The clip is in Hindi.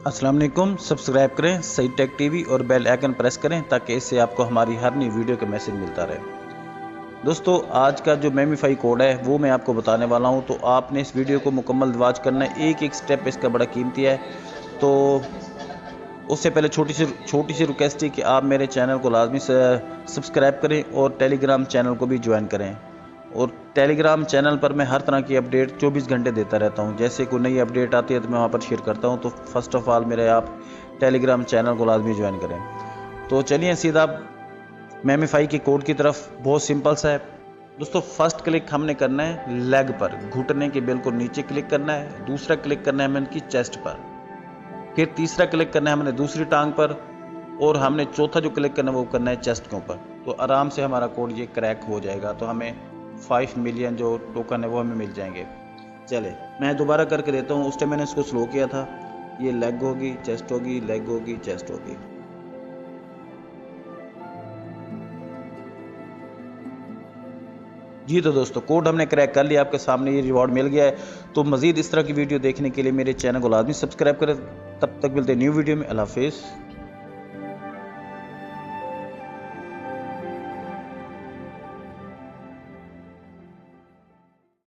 अस्सलाम वालेकुम। सब्सक्राइब करें सही टेक टीवी और बेल आइकन प्रेस करें ताकि इससे आपको हमारी हर नई वीडियो का मैसेज मिलता रहे। दोस्तों, आज का जो मेमिफाई कोड है वो मैं आपको बताने वाला हूं, तो आपने इस वीडियो को मुकम्मल वॉच करना है। एक एक स्टेप इसका बड़ा कीमती है। तो उससे पहले छोटी सी रिक्वेस्ट है कि आप मेरे चैनल को लाजमी से सब्सक्राइब करें और टेलीग्राम चैनल को भी ज्वाइन करें। और टेलीग्राम चैनल पर मैं हर तरह की अपडेट 24 घंटे देता रहता हूं। जैसे कोई नई अपडेट आती है तो मैं वहां पर शेयर करता हूं। तो फर्स्ट ऑफ ऑल मेरे आप टेलीग्राम चैनल को लाजमी ज्वाइन करें। तो चलिए सीधा मेमिफाई के कोड की तरफ। बहुत सिंपल सा है दोस्तों। फर्स्ट क्लिक हमने करना है लेग पर, घुटने के बिल्कुल नीचे क्लिक करना है। दूसरा क्लिक करना है हमें इनकी चेस्ट पर। फिर तीसरा क्लिक करना है हमने दूसरी टांग पर। और हमने चौथा जो क्लिक करना है वो करना है चेस्ट के ऊपर। तो आराम से हमारा कोड ये क्रैक हो जाएगा। तो हमें 5 मिलियन जो टोकन है वो हमें मिल जाएंगे। चले मैं दोबारा करके देता हूँ। उस टाइम मैंने इसको स्लो किया था। ये लेग होगी, चेस्ट होगी, लेग होगी, चेस्ट होगी। जी तो दोस्तों, कोड हमने क्रैक कर लिया। आपके सामने ये रिवॉर्ड मिल गया है। तो मजीद इस तरह की वीडियो देखने के लिए मेरे चैनल को लाजमी सब्सक्राइब करें। तब तक मिलते हैं न्यू वीडियो में। अल्लाह हाफिज़।